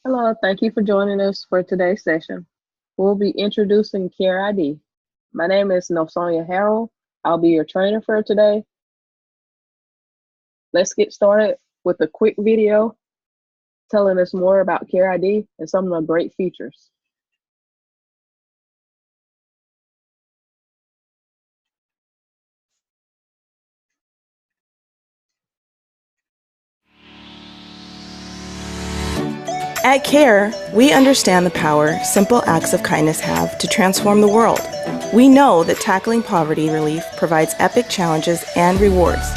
Hello, thank you for joining us for today's session. We'll be introducing Care ID. My name is Nosonia Harrell. I'll be your trainer for today. Let's get started with a quick video telling us more about Care ID and some of the great features. At CARE, we understand the power simple acts of kindness have to transform the world. We know that tackling poverty relief provides epic challenges and rewards.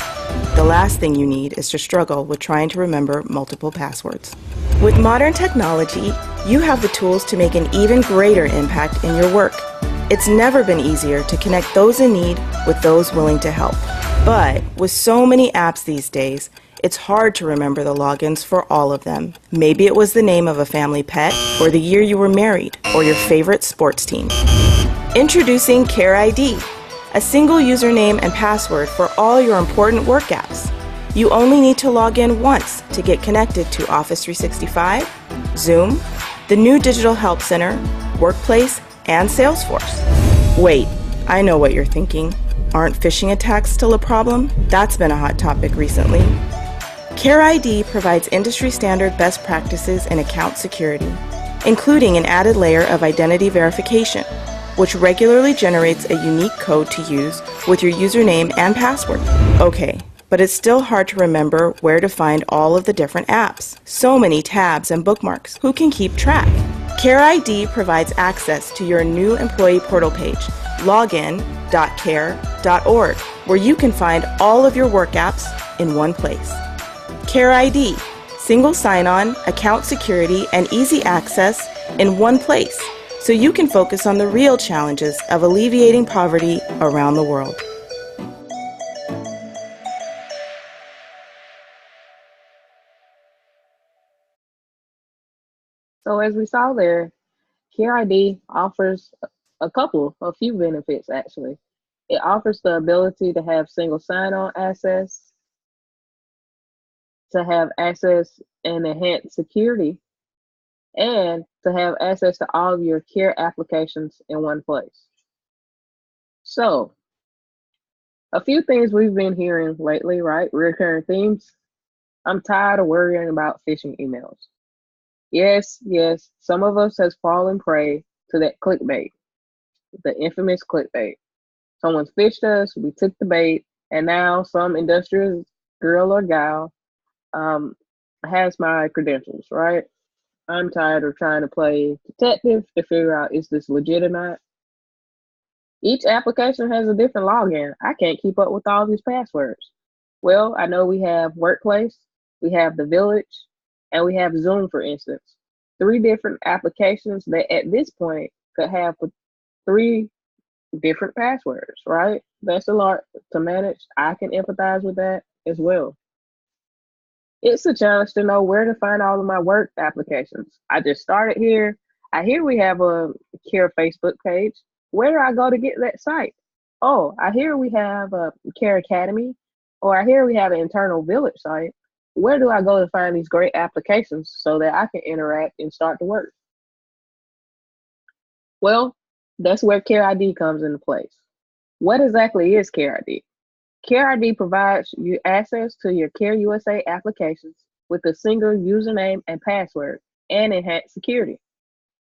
The last thing you need is to struggle with trying to remember multiple passwords. With modern technology, you have the tools to make an even greater impact in your work. It's never been easier to connect those in need with those willing to help. But with so many apps these days, it's hard to remember the logins for all of them. Maybe it was the name of a family pet, or the year you were married, or your favorite sports team. Introducing Care ID, a single username and password for all your important work apps. You only need to log in once to get connected to Office 365, Zoom, the new Digital Help Center, Workplace, and Salesforce. Wait, I know what you're thinking. Aren't phishing attacks still a problem? That's been a hot topic recently. Care ID provides industry-standard best practices in account security, including an added layer of identity verification, which regularly generates a unique code to use with your username and password. Okay, but it's still hard to remember where to find all of the different apps. So many tabs and bookmarks. Who can keep track? Care ID provides access to your new employee portal page, login.care.org, where you can find all of your work apps in one place. Care ID, single sign-on, account security, and easy access in one place, so you can focus on the real challenges of alleviating poverty around the world. So as we saw there, Care ID offers a few benefits actually. It offers the ability to have single sign-on access, to have access and enhanced security, and to have access to all of your care applications in one place. So, a few things we've been hearing lately, right? Recurring themes. I'm tired of worrying about phishing emails. Yes, some of us has fallen prey to that clickbait, the infamous clickbait. Someone's fished us, we took the bait, and now some industrious girl or gal um, has my credentials, right? I'm tired of trying to play detective to figure out is this legit or not. Each application has a different login. I can't keep up with all these passwords. Well, I know we have Workplace, we have The Village, and we have Zoom, for instance. Three different applications that at this point could have three different passwords, right? That's a lot to manage. I can empathize with that as well. It's a challenge to know where to find all of my work applications. I just started here. I hear we have a Care Facebook page. Where do I go to get that site? Oh, I hear we have a Care Academy, or I hear we have an internal village site. Where do I go to find these great applications so that I can interact and start to work? Well, that's where Care ID comes into place. What exactly is Care ID? Care ID provides you access to your Care USA applications with a single username and password and enhanced security.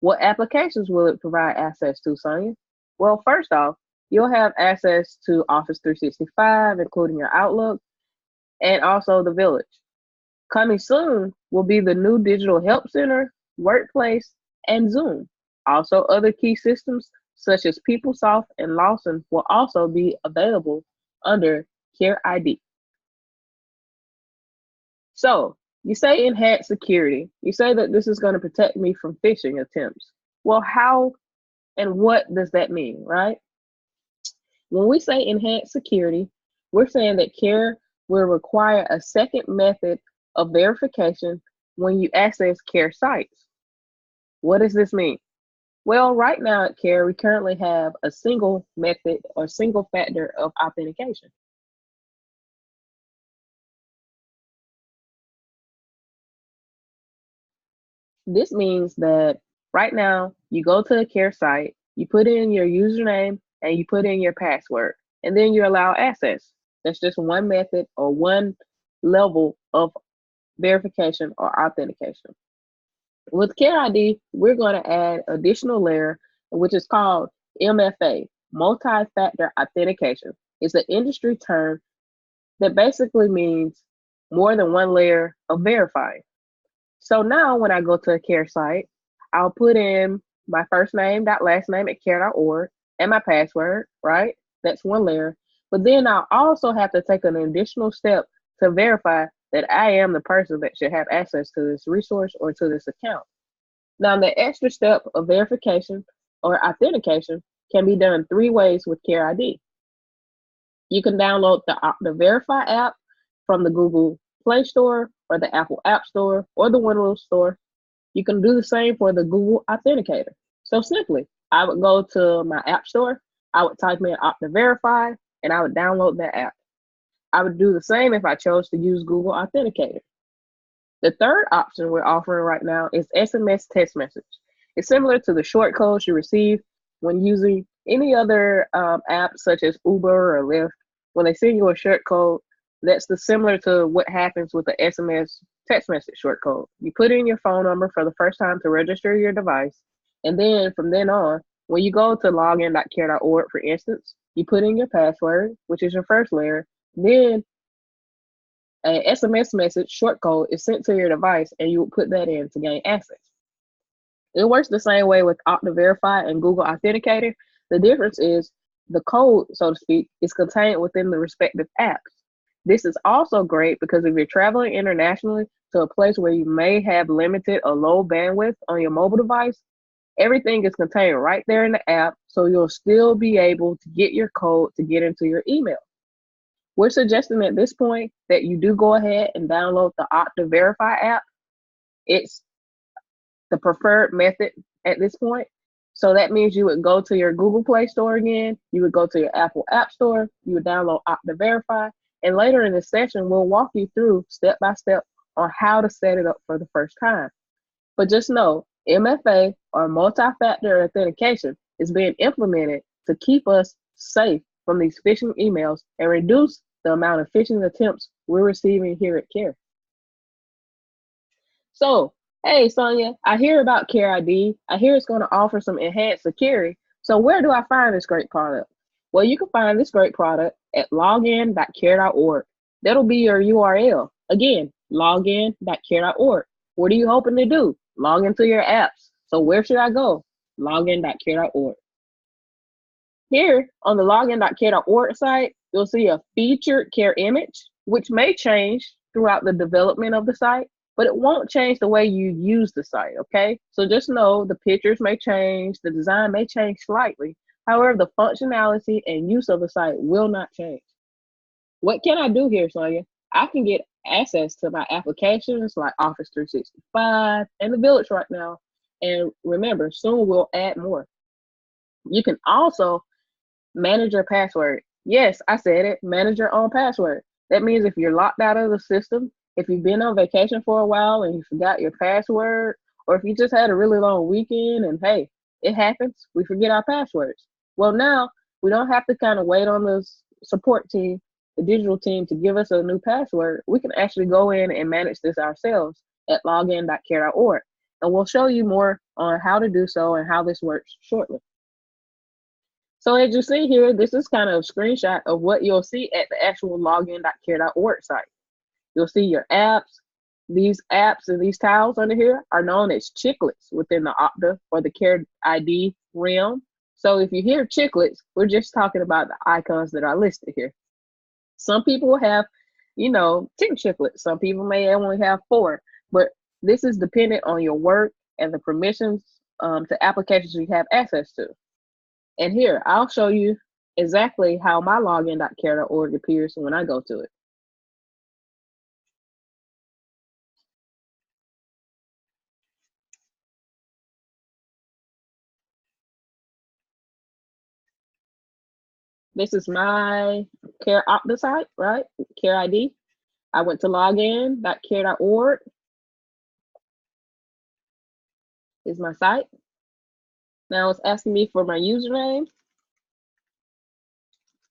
What applications will it provide access to, Sonia? Well, first off, you'll have access to Office 365, including your Outlook, and also the Village. Coming soon will be the new Digital Help Center, Workplace, and Zoom. Also, other key systems such as PeopleSoft and Lawson will also be available under Care ID. So, you say enhanced security. You say that this is going to protect me from phishing attempts. Well, how and what does that mean, right? When we say enhanced security, we're saying that Care will require a second method of verification when you access Care sites. What does this mean? Well, right now at Care, we currently have a single method or single factor of authentication. This means that right now you go to the care site, you put in your username and you put in your password, and then you allow access. That's just one method or one level of verification or authentication. With Care ID, we're going to add additional layer, which is called MFA, multi-factor authentication. It's an industry term that basically means more than one layer of verifying. So now when I go to a care site, I'll put in my first name, dot last name at care.org and my password, right? That's one layer. But then I'll also have to take an additional step to verify that I am the person that should have access to this resource or to this account. Now, the extra step of verification or authentication can be done three ways with Care ID. You can download the Verify app from the Google Play Store or the Apple App Store or the Windows Store. You can do the same for the Google Authenticator. So simply, I would go to my App Store, I would type in Okta Verify, and I would download that app. I would do the same if I chose to use Google Authenticator. The third option we're offering right now is SMS text message. It's similar to the short codes you receive when using any other app such as Uber or Lyft. When they send you a short code, that's similar to what happens with the SMS text message short code. You put in your phone number for the first time to register your device, and then from then on, when you go to login.care.org, for instance, you put in your password, which is your first layer. Then an SMS message short code is sent to your device, and you will put that in to gain access. It works the same way with Okta Verify and Google Authenticator. The difference is the code, so to speak, is contained within the respective apps. This is also great because if you're traveling internationally to a place where you may have limited or low bandwidth on your mobile device, everything is contained right there in the app, so you'll still be able to get your code to get into your email. We're suggesting at this point that you do go ahead and download the Okta Verify app. It's the preferred method at this point. So that means you would go to your Google Play Store again, you would go to your Apple App Store, you would download Okta Verify, and later in this session, we'll walk you through step by step on how to set it up for the first time. But just know, MFA or multi-factor authentication is being implemented to keep us safe from these phishing emails and reduce the amount of phishing attempts we're receiving here at CARE. So, hey, Sonia, I hear about Care ID. I hear it's going to offer some enhanced security. So, where do I find this great product? Well, you can find this great product at login.care.org. That'll be your URL. Again, login.care.org. What are you hoping to do? Log into your apps. So, where should I go? Login.care.org. Here on the login.care.org site, you'll see a featured care image, which may change throughout the development of the site, but it won't change the way you use the site, okay? So just know the pictures may change, the design may change slightly. However, the functionality and use of the site will not change. What can I do here, Sonia? I can get access to my applications like Office 365 and the Village right now. And remember, soon we'll add more. You can also manage your password. Yes, I said it, manage your own password. That means if you're locked out of the system, if you've been on vacation for a while and you forgot your password, or if you just had a really long weekend and hey, it happens, we forget our passwords. Well, now we don't have to kind of wait on the support team, the digital team to give us a new password. We can actually go in and manage this ourselves at login.care.org. And we'll show you more on how to do so and how this works shortly. So as you see here, this is kind of a screenshot of what you'll see at the actual login.care.org site. You'll see your apps. These apps and these tiles under here are known as chiclets within the Okta or the Care ID realm. So if you hear chiclets, we're just talking about the icons that are listed here. Some people have, 10 chiclets. Some people may only have 4, but this is dependent on your work and the permissions to applications you have access to. And here, I'll show you exactly how my login.care.org appears when I go to it. This is my Care Okta site, right? Care ID. I went to login.care.org. is my site. Now it's asking me for my username,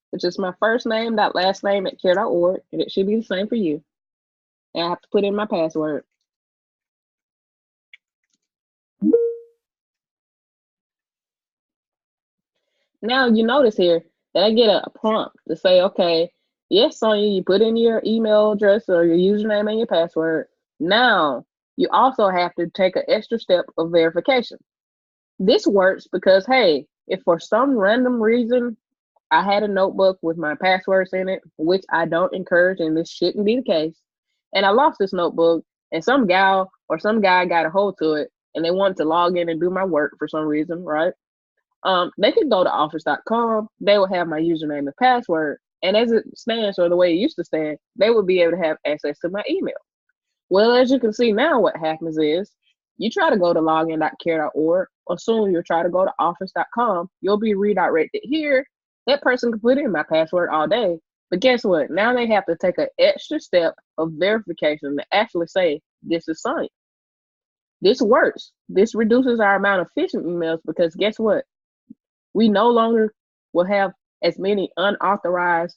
which is my first name dot last name at care.org, and it should be the same for you. And I have to put in my password. Now you notice here that I get a prompt to say, okay, yes, Sonia, you put in your email address or your username and your password. Now you also have to take an extra step of verification. This works because, hey, if for some random reason I had a notebook with my passwords in it, which I don't encourage, and this shouldn't be the case, and I lost this notebook, and some gal or some guy got a hold to it, and they wanted to log in and do my work for some reason, right? They could go to office.com, they will have my username and password, and as it stands, or the way it used to stand, they would be able to have access to my email. Well, as you can see now, what happens is you try to go to login.care.org, or soon you'll try to go to office.com, you'll be redirected here. That person can put in my password all day, but guess what? Now they have to take an extra step of verification to actually say this is signed. This works. This reduces our amount of phishing emails because guess what? We no longer will have as many unauthorized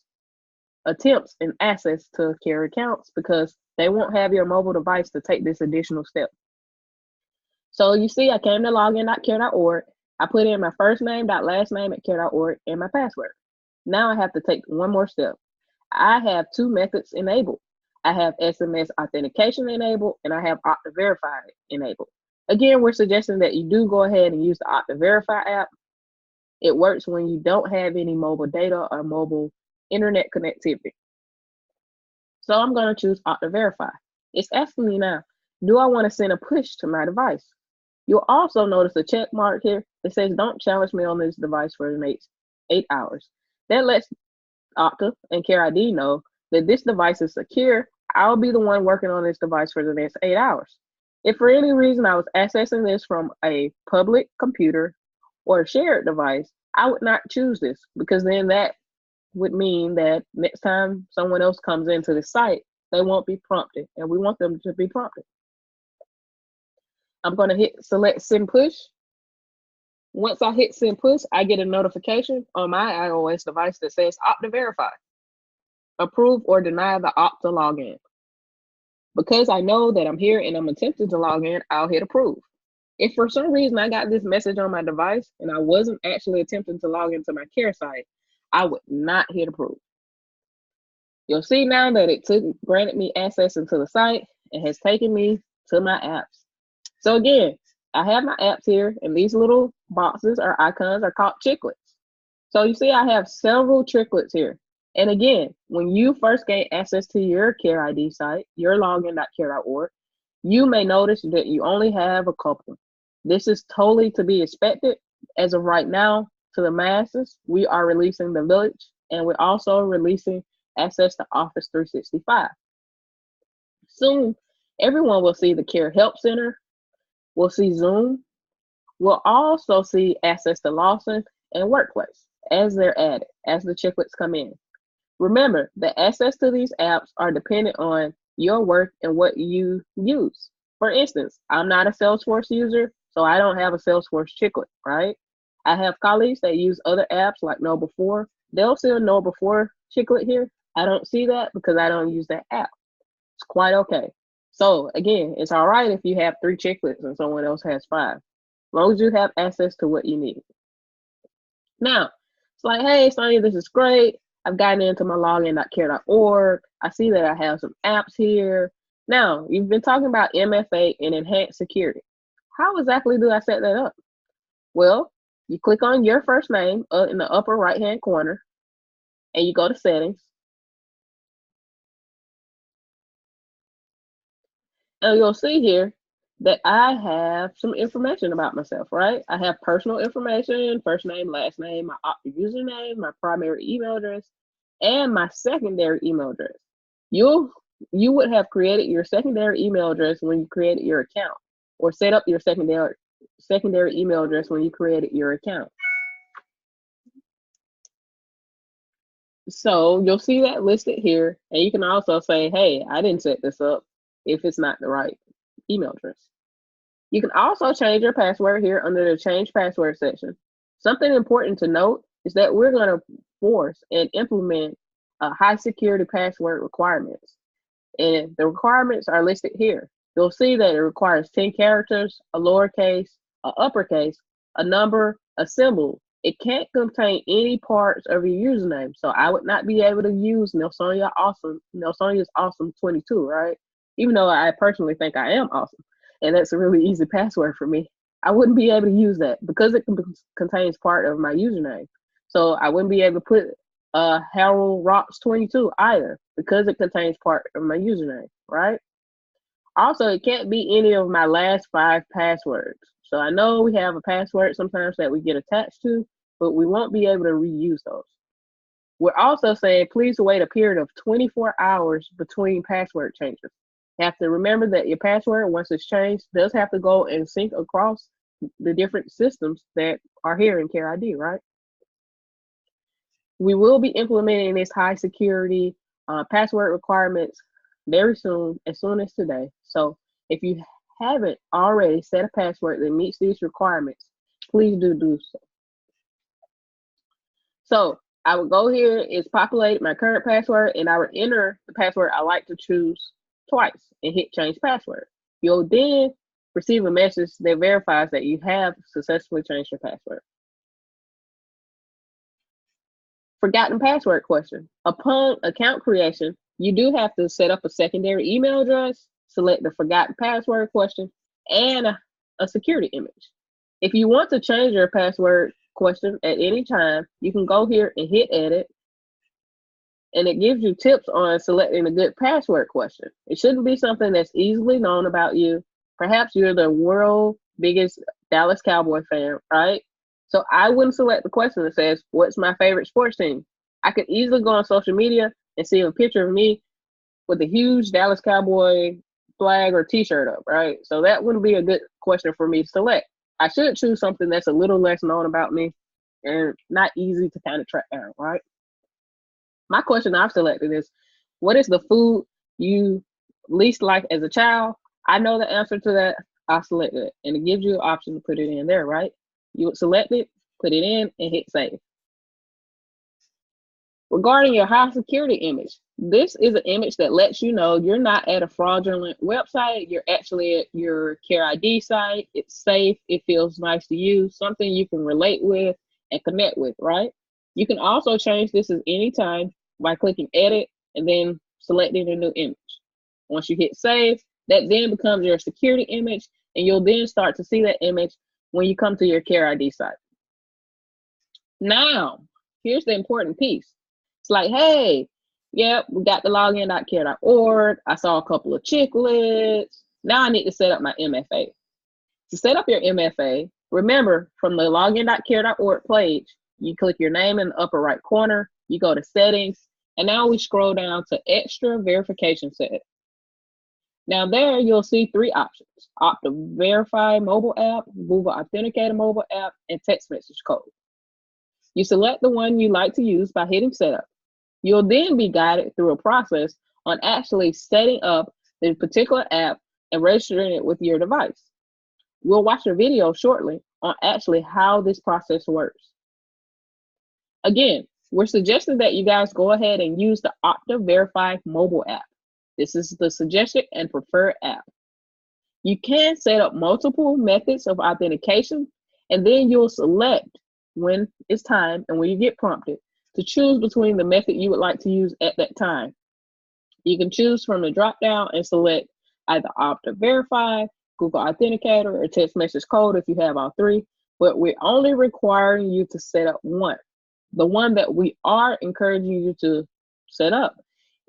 attempts and access to care accounts because they won't have your mobile device to take this additional step. So you see, I came to login.care.org. I put in my first name, last name at care.org and my password. Now I have to take one more step. I have two methods enabled. I have SMS authentication enabled and I have Okta Verify enabled. Again, we're suggesting that you do go ahead and use the Okta Verify app. It works when you don't have any mobile data or mobile internet connectivity. So I'm going to choose Okta Verify. It's asking me now, do I want to send a push to my device? You'll also notice a check mark here that says don't challenge me on this device for the next 8 hours. That lets Okta and CareID know that this device is secure. I'll be the one working on this device for the next 8 hours. If for any reason I was accessing this from a public computer or a shared device, I would not choose this because then that would mean that next time someone else comes into the site, they won't be prompted, and we want them to be prompted. I'm going to hit select send push. Once I hit send push, I get a notification on my iOS device that says Okta Verify. Approve or deny the Okta login. Because I know that I'm here and I'm attempting to log in, I'll hit approve. If for some reason I got this message on my device and I wasn't actually attempting to log into my care site, I would not hit approve. You'll see now that it granted me access into the site and has taken me to my apps. So again, I have my apps here, and these little boxes or icons are called chiclets. So you see I have several chiclets here. And again, when you first gain access to your CareID site, your login.care.org, you may notice that you only have a couple. This is totally to be expected. As of right now, to the masses, we are releasing the Village, and we're also releasing access to Office 365. Soon, everyone will see the Care Help Center. We'll see Zoom. We'll also see access to Lawson and Workplace as they're added, as the chiclets come in. Remember, the access to these apps are dependent on your work and what you use. For instance, I'm not a Salesforce user, so I don't have a Salesforce chiclet, right? I have colleagues that use other apps like Know4. They'll see a Know4 chiclet here. I don't see that because I don't use that app. It's quite okay. So again, it's all right if you have 3 chiclets and someone else has 5, as long as you have access to what you need. Now, it's like, hey, Sonia, this is great. I've gotten into my login.care.org. I see that I have some apps here. Now, you've been talking about MFA and enhanced security. How exactly do I set that up? Well, you click on your first name in the upper right-hand corner, and you go to settings. And you'll see here that I have some information about myself, right? I have personal information, first name, last name, my Okta username, my primary email address, and my secondary email address. You would have created your secondary email address when you created your account, or set up your secondary email address when you created your account. So you'll see that listed here, and you can also say, hey, I didn't set this up if it's not the right email address. You can also change your password here under the change password section. Something important to note is that we're going to force and implement high security password requirements. And the requirements are listed here. You'll see that it requires 10 characters, a lowercase, a uppercase, a number, a symbol. It can't contain any parts of your username. So I would not be able to use Nelsonia's awesome 22, right? Even though I personally think I am awesome. And that's a really easy password for me. I wouldn't be able to use that because it contains part of my username. So I wouldn't be able to put Harold Rocks 22 either because it contains part of my username, right? Also, it can't be any of my last 5 passwords. So I know we have a password sometimes that we get attached to, but we won't be able to reuse those. We're also saying please wait a period of 24 hours between password changes. You have to remember that your password, once it's changed, does have to go and sync across the different systems that are here in CareID, right? We will be implementing this high security password requirements very soon, as soon as today. So if you haven't already set a password that meets these requirements, please do so. So I would go here, it's populate my current password, and I would enter the password I like to choose twice and hit change password. You'll then receive a message that verifies that you have successfully changed your password. Forgotten password question. Upon account creation, you do have to set up a secondary email address, select the forgotten password question, and a security image. If you want to change your password question at any time, you can go here and hit edit, and it gives you tips on selecting a good password question. It shouldn't be something that's easily known about you. Perhaps you're the world's biggest Dallas Cowboy fan, right? So I wouldn't select the question that says, what's my favorite sports team? I could easily go on social media and see a picture of me with a huge Dallas Cowboy flag or t-shirt up, right? So that wouldn't be a good question for me to select. I should choose something that's a little less known about me and not easy to kind of track down, right? My question I've selected is, what is the food you least like as a child? I know the answer to that. I selected it, and it gives you an option to put it in there, right? You would select it, put it in, and hit save. Regarding your high security image, this is an image that lets you know you're not at a fraudulent website. You're actually at your CareID site. It's safe. It feels nice to use, something you can relate with and connect with, right? You can also change this at any time by clicking edit and then selecting a new image. Once you hit save, that then becomes your security image, and you'll then start to see that image when you come to your CareID site. Now, here's the important piece. It's like, hey, yep, we got the login.care.org. I saw a couple of chiclets. Now I need to set up my MFA. To set up your MFA, remember from the login.care.org page, you click your name in the upper right corner, you go to settings, and now we scroll down to extra verification setting. Now there you'll see 3 options: Okta Verify mobile app, Google Authenticator mobile app, and text message code. You select the one you like to use by hitting setup. You'll then be guided through a process on actually setting up the particular app and registering it with your device. We'll watch a video shortly on actually how this process works. Again, we're suggesting that you guys go ahead and use the Okta Verify mobile app. This is the suggested and preferred app. You can set up multiple methods of authentication, and then you'll select when it's time and when you get prompted to choose between the method you would like to use at that time. You can choose from the drop down and select either Okta Verify, Google Authenticator, or text message code if you have all 3, but we're only requiring you to set up one. The one that we are encouraging you to set up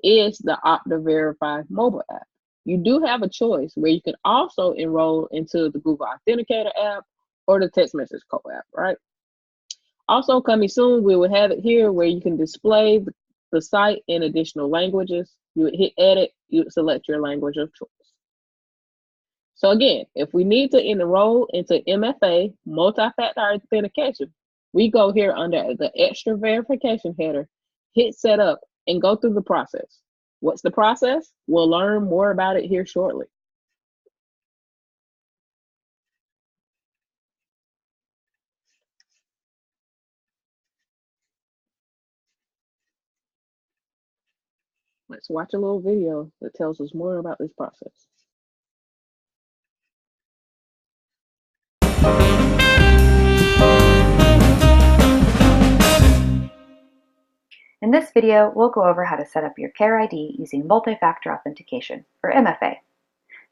is the Okta Verify mobile app. You do have a choice where you can also enroll into the Google Authenticator app or the text message code app, right? Also coming soon, we will have it here where you can display the site in additional languages. You would hit edit, you would select your language of choice. So again, if we need to enroll into MFA, multi-factor authentication, we go here under the extra verification header, hit setup, and go through the process. What's the process? We'll learn more about it here shortly. Let's watch a little video that tells us more about this process. In this video, we'll go over how to set up your CARE ID using multi-factor authentication, or MFA.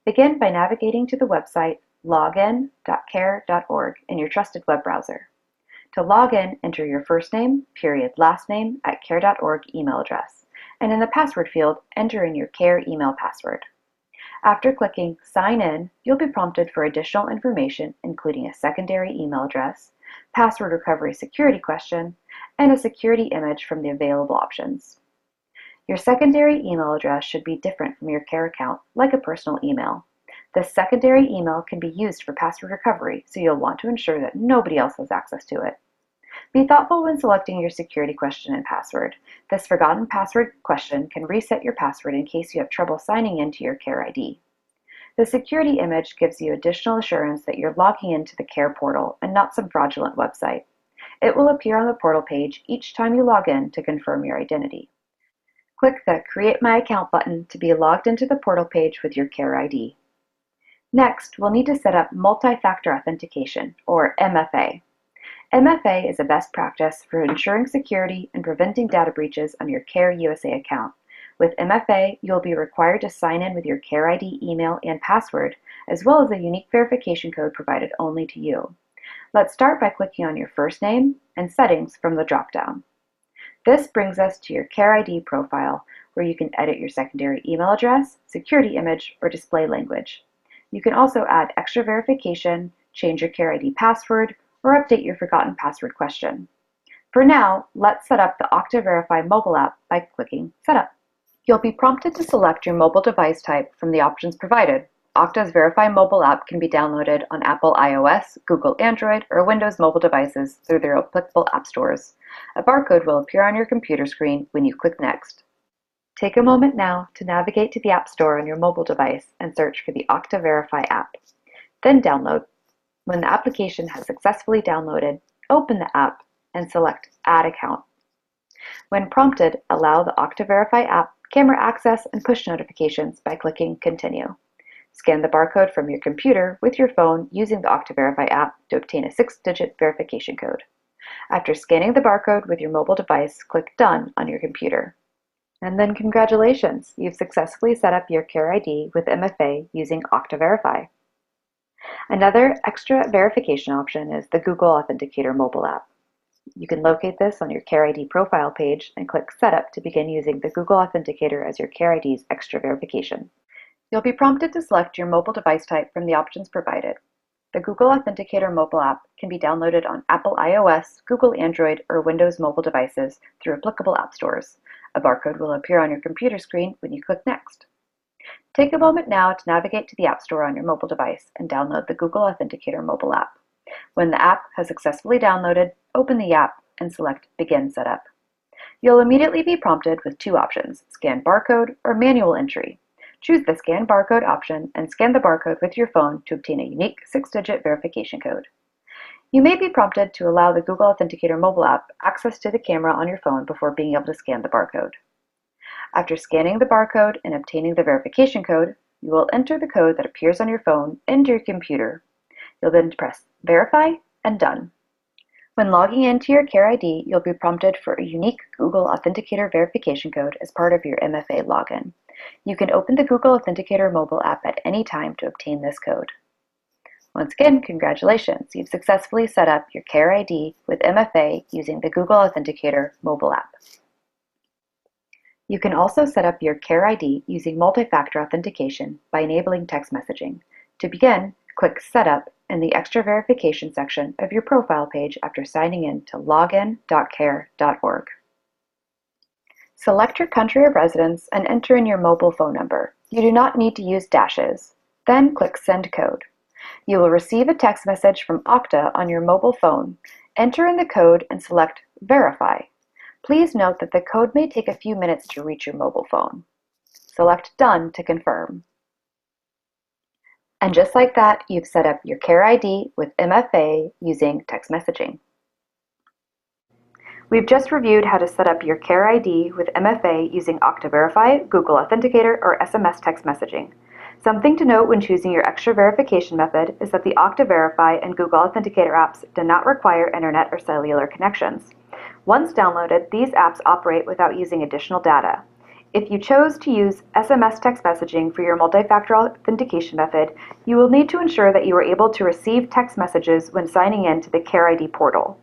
Begin by navigating to the website login.care.org in your trusted web browser. To log in, enter your first name, period, last name at care.org email address, and in the password field, enter in your CARE email password. After clicking Sign In, you'll be prompted for additional information, including a secondary email address, password recovery security question, and a security image from the available options. Your secondary email address should be different from your CARE account, like a personal email. This secondary email can be used for password recovery, so you'll want to ensure that nobody else has access to it. Be thoughtful when selecting your security question and password. This forgotten password question can reset your password in case you have trouble signing into your CARE ID. The security image gives you additional assurance that you're logging into the CARE portal and not some fraudulent website. It will appear on the portal page each time you log in to confirm your identity. Click the Create My Account button to be logged into the portal page with your CARE ID. Next, we'll need to set up multi-factor authentication, or MFA. MFA is a best practice for ensuring security and preventing data breaches on your CARE USA account. With MFA, you'll be required to sign in with your CARE ID email and password, as well as a unique verification code provided only to you. Let's start by clicking on your first name and settings from the drop-down. This brings us to your CARE ID profile, where you can edit your secondary email address, security image, or display language. You can also add extra verification, change your CARE ID password, or update your forgotten password question. For now, let's set up the Okta Verify mobile app by clicking Setup. You'll be prompted to select your mobile device type from the options provided. Okta's Verify mobile app can be downloaded on Apple iOS, Google Android, or Windows mobile devices through their applicable app stores. A barcode will appear on your computer screen when you click Next. Take a moment now to navigate to the App Store on your mobile device and search for the Okta Verify app. Then download. When the application has successfully downloaded, open the app and select Add Account. When prompted, allow the Okta Verify app camera access and push notifications by clicking Continue. Scan the barcode from your computer with your phone using the Okta Verify app to obtain a 6-digit verification code. After scanning the barcode with your mobile device, click Done on your computer. And then congratulations, you've successfully set up your CARE ID with MFA using Okta Verify. Another extra verification option is the Google Authenticator mobile app. You can locate this on your CARE ID profile page and click Setup to begin using the Google Authenticator as your CARE ID's extra verification. You'll be prompted to select your mobile device type from the options provided. The Google Authenticator mobile app can be downloaded on Apple iOS, Google Android, or Windows mobile devices through applicable app stores. A barcode will appear on your computer screen when you click Next. Take a moment now to navigate to the App Store on your mobile device and download the Google Authenticator mobile app. When the app has successfully downloaded, open the app and select Begin Setup. You'll immediately be prompted with two options, Scan Barcode or Manual Entry. Choose the Scan Barcode option and scan the barcode with your phone to obtain a unique 6-digit verification code. You may be prompted to allow the Google Authenticator mobile app access to the camera on your phone before being able to scan the barcode. After scanning the barcode and obtaining the verification code, you will enter the code that appears on your phone into your computer. You'll then press Verify and Done. When logging into your CARE ID, you'll be prompted for a unique Google Authenticator verification code as part of your MFA login. You can open the Google Authenticator mobile app at any time to obtain this code. Once again, congratulations! You've successfully set up your CARE ID with MFA using the Google Authenticator mobile app. You can also set up your CARE ID using multi-factor authentication by enabling text messaging. To begin, click Setup in the Extra Verification section of your profile page after signing in to login.care.org. Select your country of residence and enter in your mobile phone number. You do not need to use dashes. Then click Send Code. You will receive a text message from Okta on your mobile phone. Enter in the code and select Verify. Please note that the code may take a few minutes to reach your mobile phone. Select Done to confirm. And just like that, you've set up your CARE ID with MFA using text messaging. We've just reviewed how to set up your Care ID with MFA using Okta Verify, Google Authenticator, or SMS text messaging. Something to note when choosing your extra verification method is that the Okta Verify and Google Authenticator apps do not require internet or cellular connections. Once downloaded, these apps operate without using additional data. If you chose to use SMS text messaging for your multi-factor authentication method, you will need to ensure that you are able to receive text messages when signing in to the Care ID portal.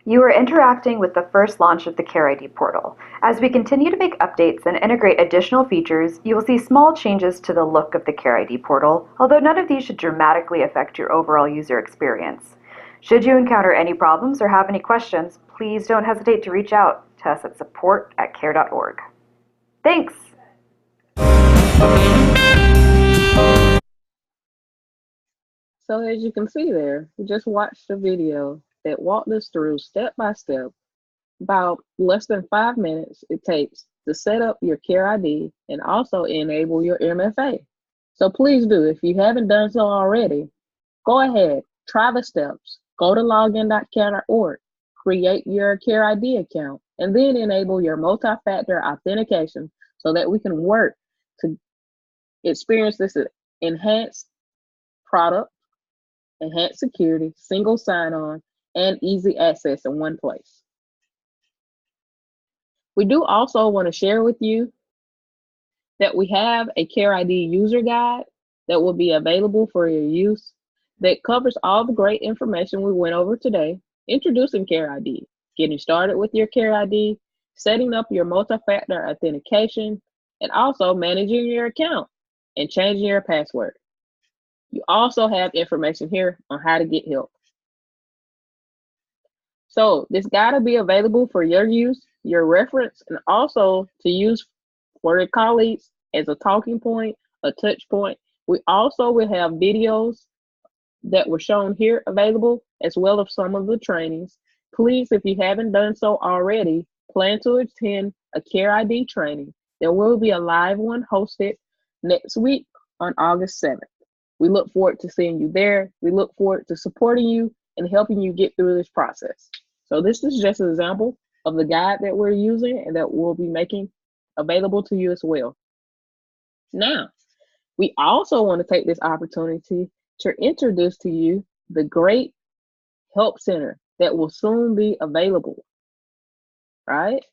You are interacting with the first launch of the Care ID portal. As we continue to make updates and integrate additional features, you will see small changes to the look of the Care ID portal, although none of these should dramatically affect your overall user experience. Should you encounter any problems or have any questions, please don't hesitate to reach out to us at support@care.org. Thanks! So as you can see there, we just watched a video that walked us through step by step about less than 5 minutes it takes to set up your Care ID and also enable your MFA. So please do, if you haven't done so already, go ahead, try the steps. Go to login.care.org, create your Care ID account, and then enable your multi-factor authentication so that we can work to experience this enhanced product, enhanced security, single sign-on, and easy access in one place. We do also want to share with you that we have a Care ID user guide that will be available for your use that covers all the great information we went over today, introducing Care ID, getting started with your Care ID, setting up your multi-factor authentication, and also managing your account and changing your password. You also have information here on how to get help. So this guide will be available for your use, your reference, and also to use for your colleagues as a talking point, a touch point. We also will have videos that were shown here available, as well as some of the trainings. Please, if you haven't done so already, plan to attend a Care ID training. There will be a live one hosted next week on August 7th. We look forward to seeing you there. We look forward to supporting you and helping you get through this process. So this is just an example of the guide that we're using and that we'll be making available to you as well. Now, we also want to take this opportunity to introduce to you the great help center that will soon be available, right?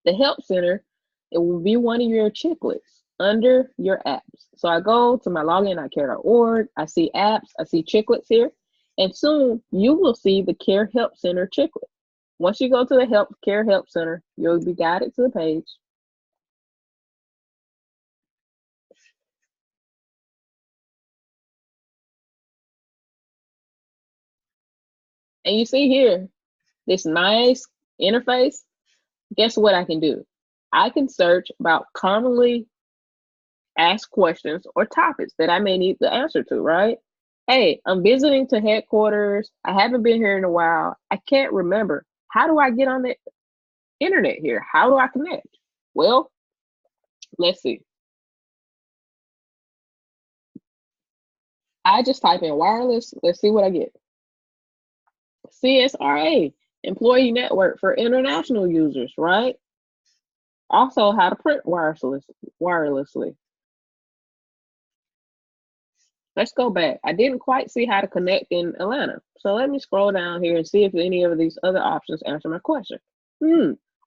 The help center, it will be one of your checklets under your apps. So I go to my login.care.org, I see apps, I see checklets here, and soon you will see the Care Help Center checklist. Once you go to the Care Help Center, you'll be guided to the page. And you see here, this nice interface. Guess what I can do? I can search about commonly asked questions or topics that I may need the answer to, right? Hey, I'm visiting to headquarters. I haven't been here in a while. I can't remember. How do I get on the internet here? How do I connect? Well, let's see. I just type in wireless. Let's see what I get. CSRA, Employee Network for International Users, right? Also, how to print wirelessly. Let's go back. I didn't quite see how to connect in Atlanta. So let me scroll down here and see if any of these other options answer my question.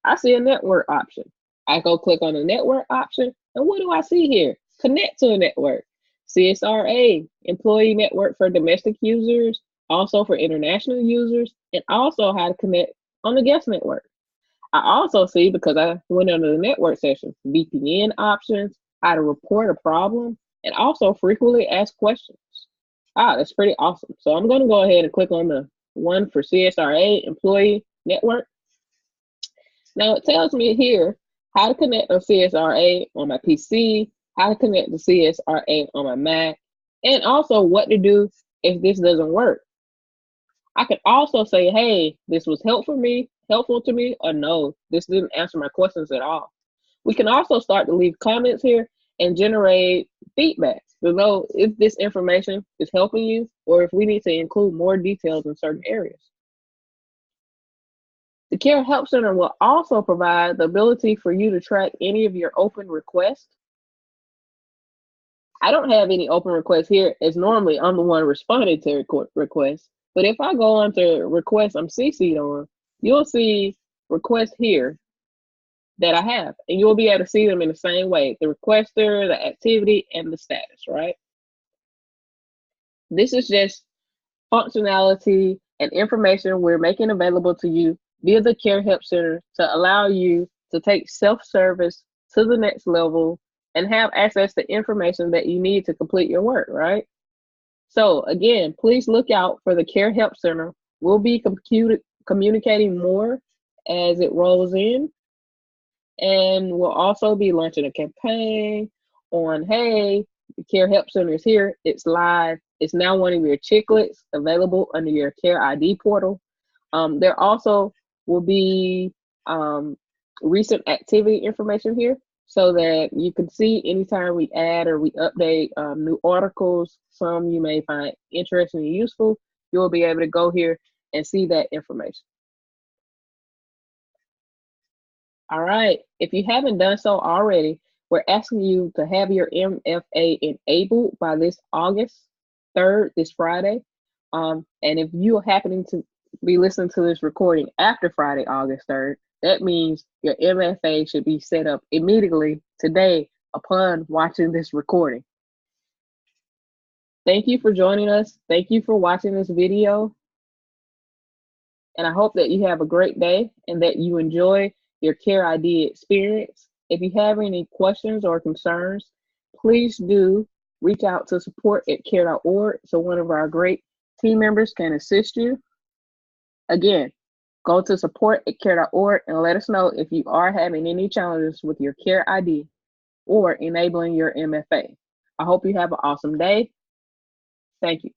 I see a network option. I go click on the network option, and what do I see here? Connect to a network. CSRA, Employee Network for Domestic Users, also for international users, and also how to connect on the guest network. I also see, because I went under the network section, VPN options, how to report a problem, and also frequently asked questions. That's pretty awesome. So I'm going to go ahead and click on the one for CSRA, Employee Network. Now it tells me here how to connect on CSRA on my PC, how to connect to CSRA on my Mac, and also what to do if this doesn't work. I can also say, hey, this was helpful to me, or no, this didn't answer my questions at all. We can also start to leave comments here, and generate feedback to know if this information is helping you or if we need to include more details in certain areas. The Care Help Center will also provide the ability for you to track any of your open requests. I don't have any open requests here, as normally I'm the one responding to requests. But if I go onto requests I'm CC'd on, you'll see requests here that I have, and you'll be able to see them in the same way: the requester, the activity, and the status, right? This is just functionality and information we're making available to you via the Care Help Center to allow you to take self-service to the next level and have access to information that you need to complete your work, right? So again, please look out for the Care Help Center. We'll be communicating more as it rolls in. And we'll also be launching a campaign on, hey, the Care Help Center is here. It's live. It's now one of your chicklets available under your Care ID portal. There also will be recent activity information here so that you can see anytime we add or we update new articles, some you may find interesting and useful. You'll be able to go here and see that information. All right, if you haven't done so already, we're asking you to have your MFA enabled by this August 3rd, this Friday. And if you're happening to be listening to this recording after Friday, August 3rd, that means your MFA should be set up immediately today upon watching this recording. Thank you for joining us. Thank you for watching this video. And I hope that you have a great day and that you enjoy your Care ID experience. If you have any questions or concerns, please do reach out to support@care.org so one of our great team members can assist you. Again, go to support@care.org and let us know if you are having any challenges with your Care ID or enabling your MFA. I hope you have an awesome day. Thank you.